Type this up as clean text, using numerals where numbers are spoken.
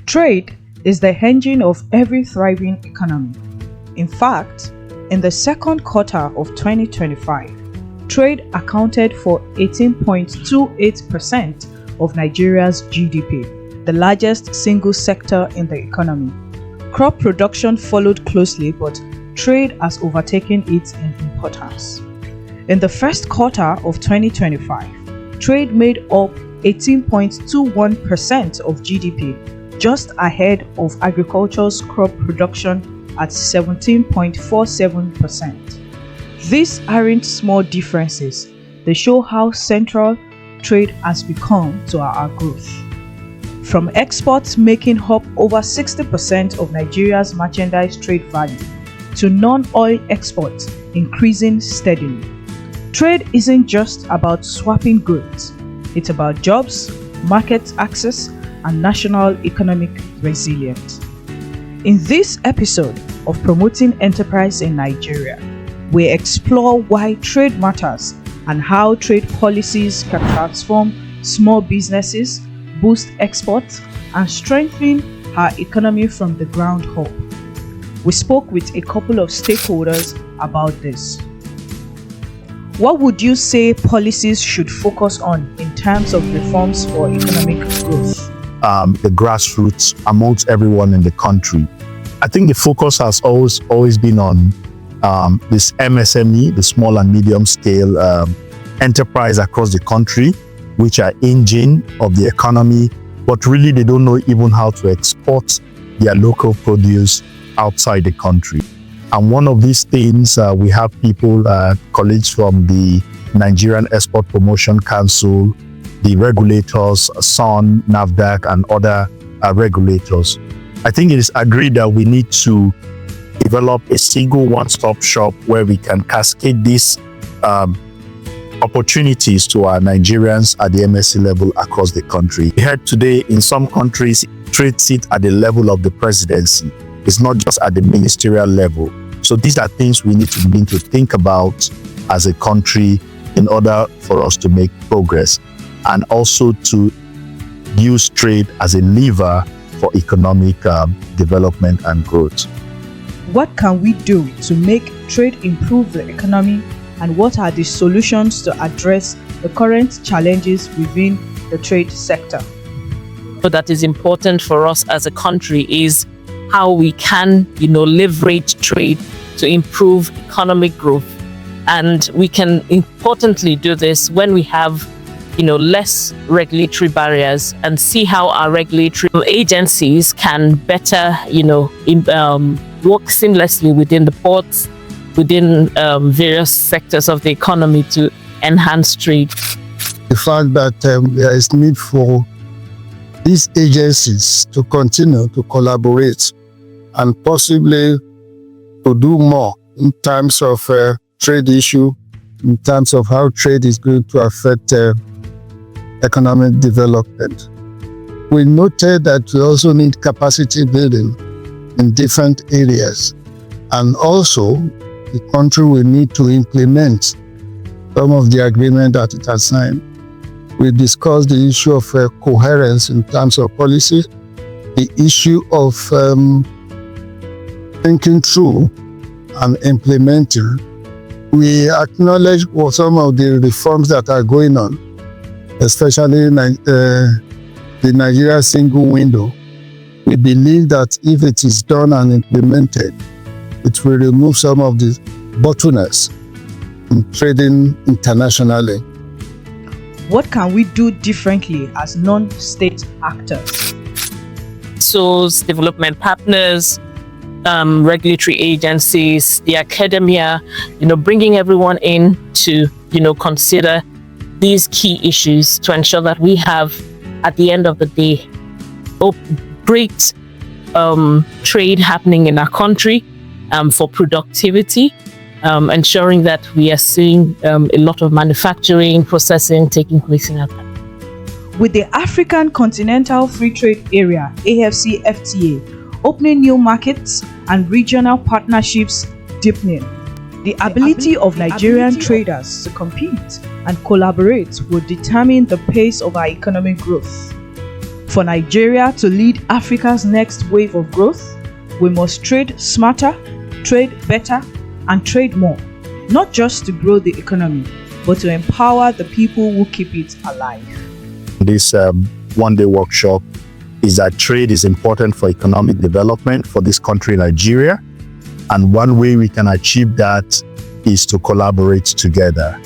Trade is the engine of every thriving economy. In fact, in the second quarter of 2025, trade accounted for 18.28% of Nigeria's GDP, the largest single sector in the economy. Crop production followed closely, but trade has overtaken it in importance. In the first quarter of 2025, trade made up 18.21% of GDP, just ahead of agriculture's crop production at 17.47%. These aren't small differences, they show how central trade has become to our growth. From exports making up over 60% of Nigeria's merchandise trade value, to non-oil exports increasing steadily. Trade isn't just about swapping goods, it's about jobs, market access, and national economic resilience. In this episode of Promoting Enterprise in Nigeria, we explore why trade matters and how trade policies can transform small businesses, boost exports, and strengthen our economy from the ground up. We spoke with a couple of stakeholders about this. What would you say policies should focus on in terms of reforms for economic growth? The grassroots amongst everyone in the country. I think the focus has always been on this MSME, the small and medium scale enterprise across the country, which are engine of the economy, but really they don't know even how to export their local produce outside the country. And one of these things, we have people, colleagues from the Nigerian Export Promotion Council, the regulators, SON, NAFDAC, and other regulators. I think it is agreed that we need to develop a single one-stop shop where we can cascade these opportunities to our Nigerians at the MSc level across the country. We heard today in some countries, trade sits at the level of the presidency. It's not just at the ministerial level. So these are things we need to begin to think about as a country in order for us to make progress, and also to use trade as a lever for economic development and growth. What can we do to make trade improve the economy, and what are the solutions to address the current challenges within the trade sector? What that is important for us as a country is how we can, leverage trade to improve economic growth. And we can importantly do this when we have less regulatory barriers, and see how our regulatory agencies can better, work seamlessly within the ports, within various sectors of the economy to enhance trade. The fact that there is need for these agencies to continue to collaborate and possibly to do more in terms of trade issue, in terms of how trade is going to affect economic development. We noted that we also need capacity building in different areas, and also the country will need to implement some of the agreement that it has signed. We discussed the issue of coherence in terms of policy, the issue of thinking through and implementing. We acknowledge some of the reforms that are going on, especially the Nigeria single window. We believe that if it is done and implemented, it will remove some of the bottlenecks in trading internationally. What can we do differently as non-state actors? So, development partners, regulatory agencies, the academia, bringing everyone in to, consider these key issues to ensure that we have, at the end of the day, great trade happening in our country for productivity, ensuring that we are seeing a lot of manufacturing, processing taking place in our country. With the African Continental Free Trade Area, AFCFTA, opening new markets and regional partnerships deepening, the ability of Nigerian traders to compete and collaborate will determine the pace of our economic growth. For Nigeria to lead Africa's next wave of growth, we must trade smarter, trade better, and trade more, not just to grow the economy, but to empower the people who keep it alive. This one-day workshop is that trade is important for economic development for this country, Nigeria. And one way we can achieve that is to collaborate together.